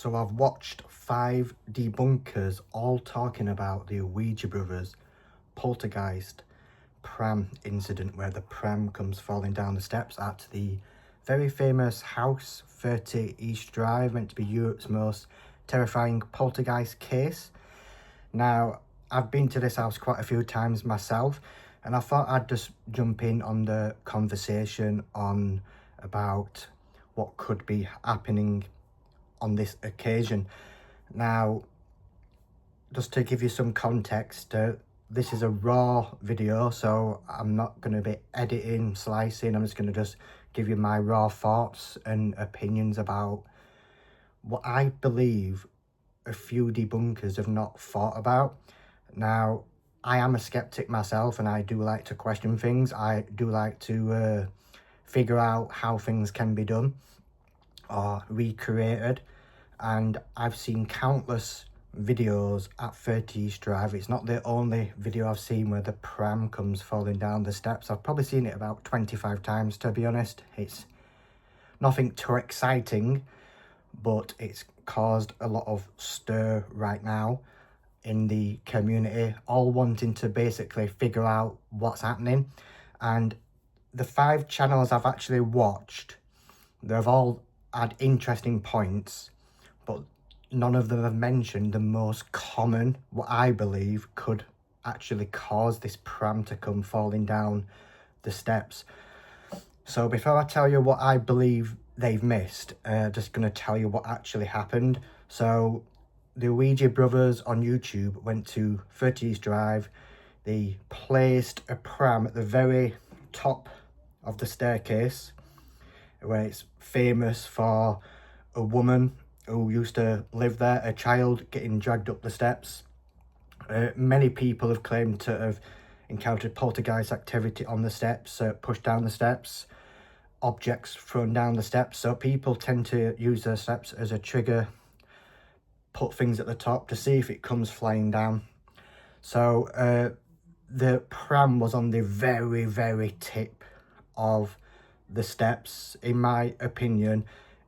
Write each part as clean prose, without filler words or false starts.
So I've watched 5 debunkers all talking about the Ouija brothers, Poltergeist, Pram incident where the Pram comes falling down the steps at the very famous house, 30 East Drive, meant to be Europe's most terrifying poltergeist case. Now, I've been to this house quite a few times myself, and I thought I'd just jump in on the conversation on about what could be happening on this occasion. Now, just to give you some context, this is a raw video, so I'm not going to be editing, slicing. I'm just going to just give you my raw thoughts and opinions about what I believe a few debunkers have not thought about. Now, I am a skeptic myself, and I do like to question things. I do like to figure out how things can be done or recreated, and I've seen countless videos at 30 East Drive. It's not the only video I've seen where the Pram comes falling down the steps. I've probably seen it about 25 times, to be honest. It's nothing too exciting, but it's caused a lot of stir right now in the community, all wanting to basically figure out what's happening. And the 5 channels I've actually watched, they've all had interesting points, but none of them have mentioned the most common, what I believe could actually cause this Pram to come falling down the steps. So before I tell you what I believe they've missed, just going to tell you what actually happened. So the Ouija brothers on YouTube went to 30 East Drive. They placed a Pram at the very top of the staircase, where it's famous for a woman who used to live there, a child getting dragged up the steps. Many people have claimed to have encountered poltergeist activity on the steps, pushed down the steps, objects thrown down the steps. So people tend to use their steps as a trigger, put things at the top to see if it comes flying down. So the Pram was on the very, very tip of the steps. In my opinion,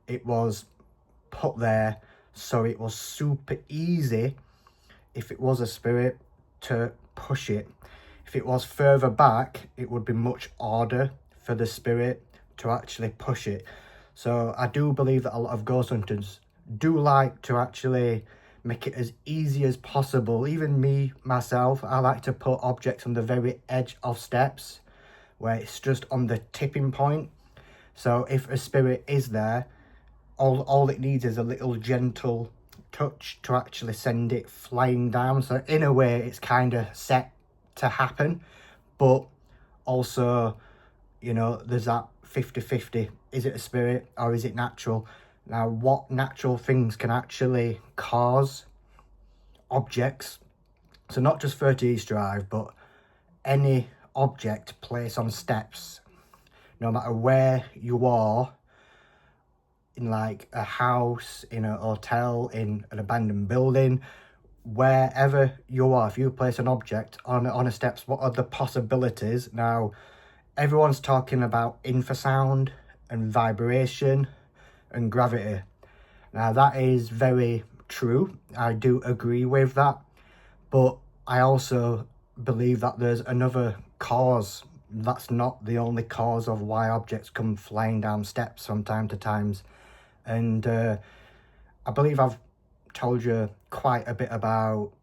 it was put there so it was super easy, if it was a spirit, to push it. If it was further back, it would be much harder for the spirit to actually push it. So I do believe that a lot of ghost hunters do like to actually make it as easy as possible. Even me, myself, I like to put objects on the very edge of steps where it's just on the tipping point. So if a spirit is there, all it needs is a little gentle touch to actually send it flying down. So in a way, it's kind of set to happen, but also, you know, there's that 50-50. Is it a spirit or is it natural? Now, what natural things can actually cause objects? So not just 30 East Drive, but any object placed on steps, no matter where you are, in like a house, in a hotel, in an abandoned building, wherever you are, if you place an object on a steps, what are the possibilities? Now, everyone's talking about infrasound and vibration and gravity. Now, that is very true. I do agree with that, but I also believe that there's another cause. That's not the only cause of why objects come flying down steps from time to time. And I believe I've told you quite a bit about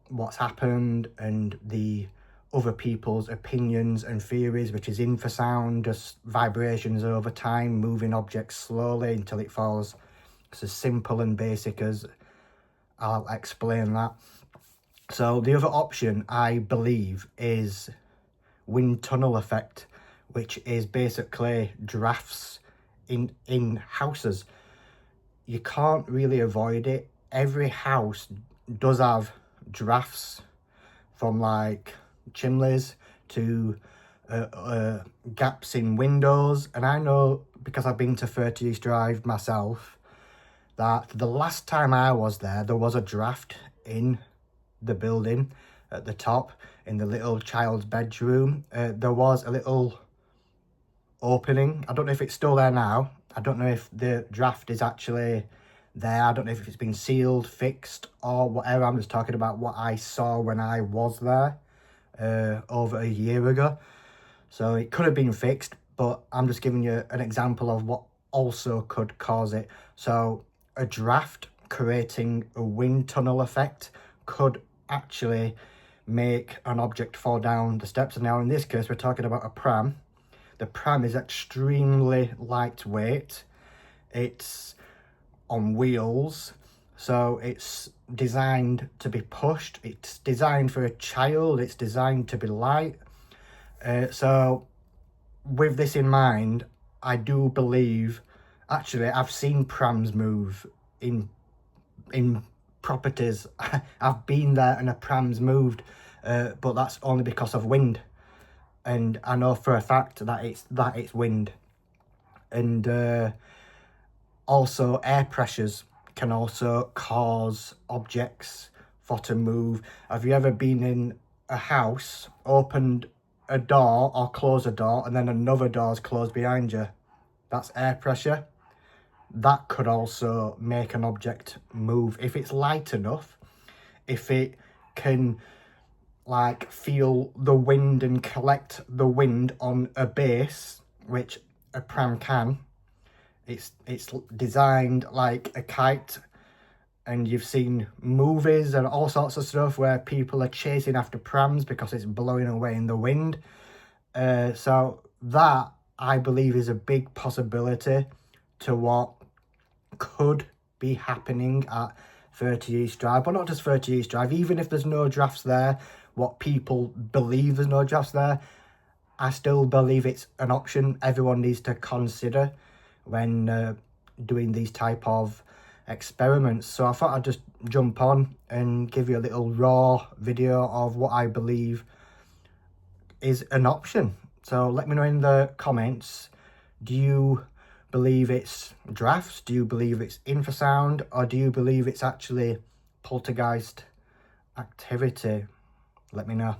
what's happened and the other people's opinions and theories, which is infrasound, just vibrations over time, moving objects slowly until it falls. It's as simple and basic as I'll explain that. So the other option, I believe, is wind tunnel effect, which is basically drafts in houses. You can't really avoid it. Every house does have drafts, from like chimneys to gaps in windows. And I know, because I've been to 30 East Drive myself, that the last time I was there was a draft in the building at the top, in the little child's bedroom. There was a little opening. I don't know if it's still there now. I don't know if the draft is actually there. I don't know if it's been sealed, fixed, or whatever. I'm just talking about what I saw when I was there over a year ago. So it could have been fixed, but I'm just giving you an example of what also could cause it. So a draft creating a wind tunnel effect could actually make an object fall down the steps. And now in this case, we're talking about a pram. The pram is extremely lightweight. It's on wheels, so it's designed to be pushed. It's designed for a child. It's designed to be light. So with this in mind, I do believe, actually, I've seen prams move in properties. I've been there and a pram's moved, but that's only because of wind. And I know for a fact that it's wind. And also air pressures can also cause objects for to move. Have you ever been in a house, opened a door or closed a door, and then another door's closed behind you? That's air pressure. That could also make an object move if it's light enough, if it can like feel the wind and collect the wind on a base, which a pram can. It's designed like a kite, and you've seen movies and all sorts of stuff where people are chasing after prams because it's blowing away in the wind. So that, I believe, is a big possibility to what could be happening at 30 East Drive. But not just 30 East Drive, even if there's no drafts there, what people believe there's no drafts there, I still believe it's an option everyone needs to consider when doing these type of experiments. So I thought I'd just jump on and give you a little raw video of what I believe is an option. So let me know in the comments, do you believe it's drafts? Do you believe it's infrasound? Or do you believe it's actually poltergeist activity? Let me know.